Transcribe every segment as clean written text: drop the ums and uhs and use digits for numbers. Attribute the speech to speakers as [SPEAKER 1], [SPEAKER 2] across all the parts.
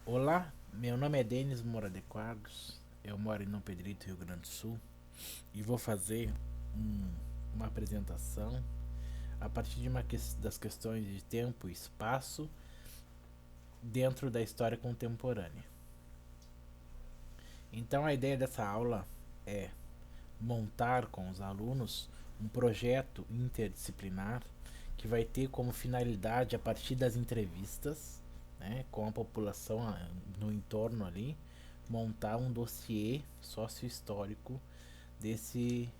[SPEAKER 1] Olá, meu nome é Denis Moura de Quadros, eu moro em Dom Pedrito, Rio Grande do Sul, e vou fazer um- uma apresentação a partir das questões de tempo e espaço dentro da história contemporânea. Então, a ideia dessa aula é montar com os alunos um projeto interdisciplinar que vai ter como finalidade, a partir das entrevistas, né, com a população no entorno ali, montar um dossiê sociohistórico desse,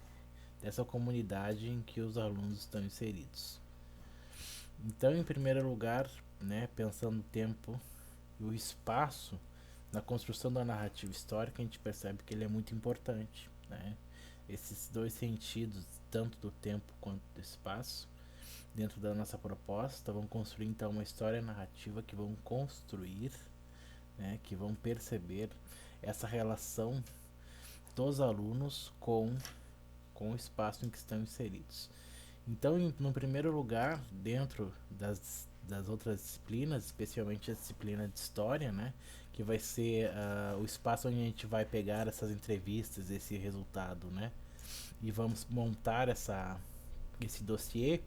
[SPEAKER 1] dessa comunidade em que os alunos estão inseridos. Então, em primeiro lugar, né, pensando no tempo e o espaço na construção da narrativa histórica, a gente percebe que ele é muito importante, né? Esses dois sentidos, tanto do tempo quanto do espaço, dentro da nossa proposta, vão construir então uma história narrativa que vão construir, né, que vão perceber essa relação dos alunos com o espaço em que estão inseridos. Então, no primeiro lugar, dentro das outras disciplinas, especialmente a disciplina de história, né, que vai ser o espaço onde a gente vai pegar essas entrevistas, esse resultado, né, e vamos montar esse dossiê,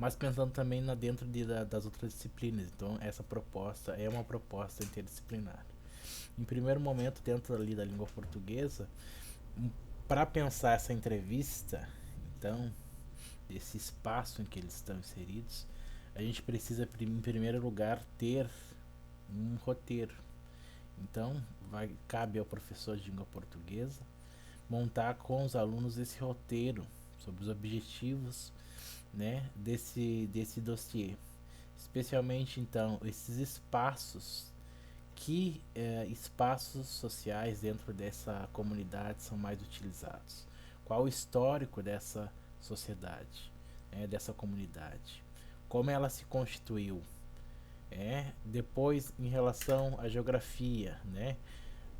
[SPEAKER 1] mas pensando também dentro das outras disciplinas. Então, essa proposta é uma proposta interdisciplinar. Em primeiro momento, dentro ali da língua portuguesa, para pensar essa entrevista, então, desse espaço em que eles estão inseridos, a gente precisa, em primeiro lugar, ter um roteiro. Então, cabe ao professor de língua portuguesa montar com os alunos esse roteiro sobre os objetivos, né, desse dossiê. Especialmente, então, esses espaços, que espaços sociais dentro dessa comunidade são mais utilizados? Qual o histórico dessa sociedade, dessa comunidade? Como ela se constituiu? Depois, em relação à geografia, né?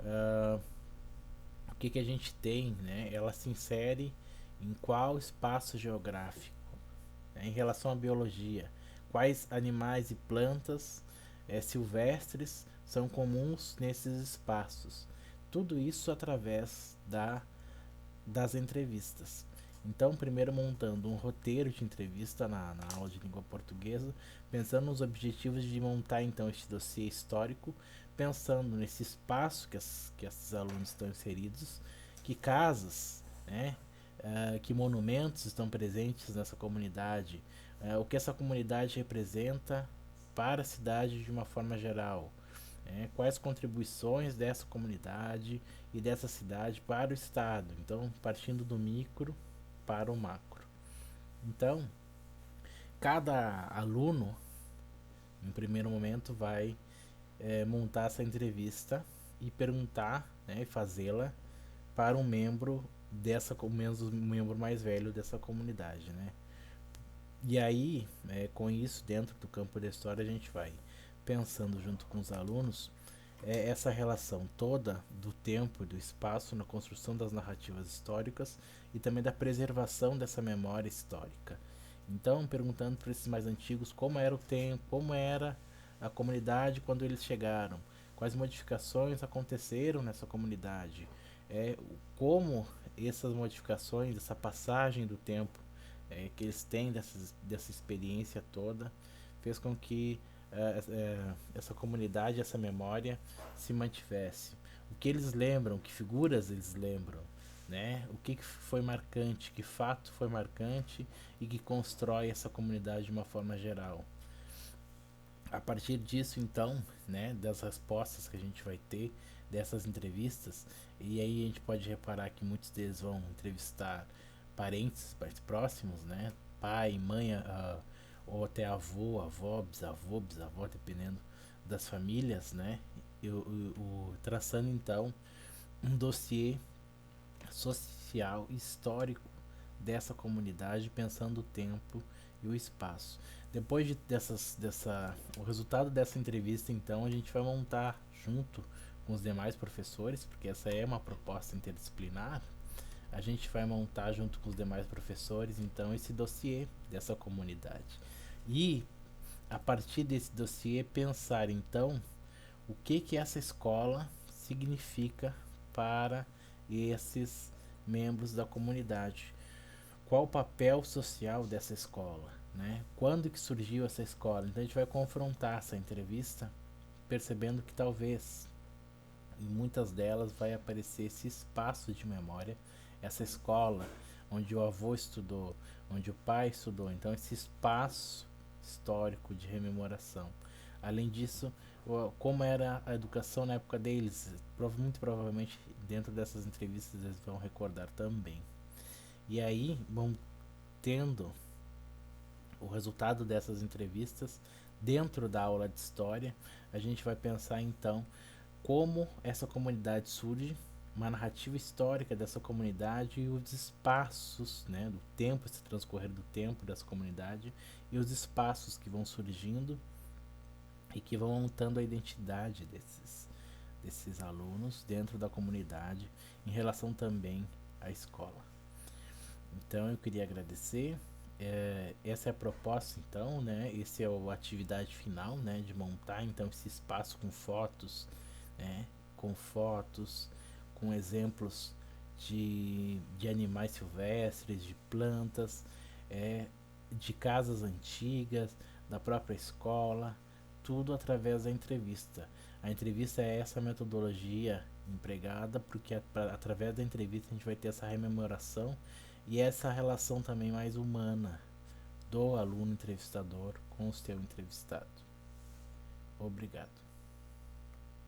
[SPEAKER 1] Uh, o que a gente tem, né? Ela se insere em qual espaço geográfico? Em relação à biologia, quais animais e plantas silvestres são comuns nesses espaços? Tudo isso através das entrevistas. Então, primeiro montando um roteiro de entrevista na aula de língua portuguesa, pensando nos objetivos de montar então este dossiê histórico, pensando nesse espaço que esses alunos estão inseridos, que casas, né, que monumentos estão presentes nessa comunidade, o que essa comunidade representa para a cidade de uma forma geral, quais contribuições dessa comunidade e dessa cidade para o estado. Então, partindo do micro para o macro. Então, cada aluno, em primeiro momento, vai montar essa entrevista e perguntar, né, e fazê-la para um membro um membro mais velho dessa comunidade, né? E aí, com isso dentro do campo da história, a gente vai pensando junto com os alunos essa relação toda do tempo e do espaço na construção das narrativas históricas e também da preservação dessa memória histórica. Então, perguntando para esses mais antigos como era o tempo, como era a comunidade quando eles chegaram, quais modificações aconteceram nessa comunidade, como essas modificações, essa passagem do tempo que eles têm dessa experiência toda, fez com que essa comunidade, essa memória se mantivesse. O que eles lembram, que figuras eles lembram, né? O que foi marcante, que fato foi marcante e que constrói essa comunidade de uma forma geral. A partir disso, então, né, das respostas que a gente vai ter dessas entrevistas, e aí a gente pode reparar que muitos deles vão entrevistar parentes mais próximos, né, pai, mãe, ou até avô, avó, bisavó, dependendo das famílias, né, traçando então um dossiê social, histórico dessa comunidade, pensando o tempo e o espaço. Depois o resultado dessa entrevista, então, a gente vai montar junto com os demais professores, porque essa é uma proposta interdisciplinar. A gente vai montar junto com os demais professores, então, esse dossiê dessa comunidade. E a partir desse dossiê pensar, então, o que essa escola significa para esses membros da comunidade. Qual o papel social dessa escola, né? Quando que surgiu essa escola? Então a gente vai confrontar essa entrevista, percebendo que talvez em muitas delas vai aparecer esse espaço de memória, essa escola onde o avô estudou, onde o pai estudou, então esse espaço histórico de rememoração. Além disso, como era a educação na época deles, muito provavelmente dentro dessas entrevistas eles vão recordar também. E aí vão tendo o resultado dessas entrevistas dentro da aula de história. A gente vai pensar então como essa comunidade surge, uma narrativa histórica dessa comunidade e os espaços, né, do tempo, esse transcorrer do tempo dessa comunidade e os espaços que vão surgindo e que vão montando a identidade desses alunos dentro da comunidade em relação também à escola. Então eu queria agradecer. Essa é a proposta então, né? Esse é a atividade final, né? De montar então esse espaço com fotos, né? Com fotos, com exemplos de animais silvestres, de plantas, de casas antigas, da própria escola, tudo através da entrevista. A entrevista é essa metodologia empregada, porque através da entrevista a gente vai ter essa rememoração e essa relação também mais humana do aluno entrevistador com o seu entrevistado. Obrigado.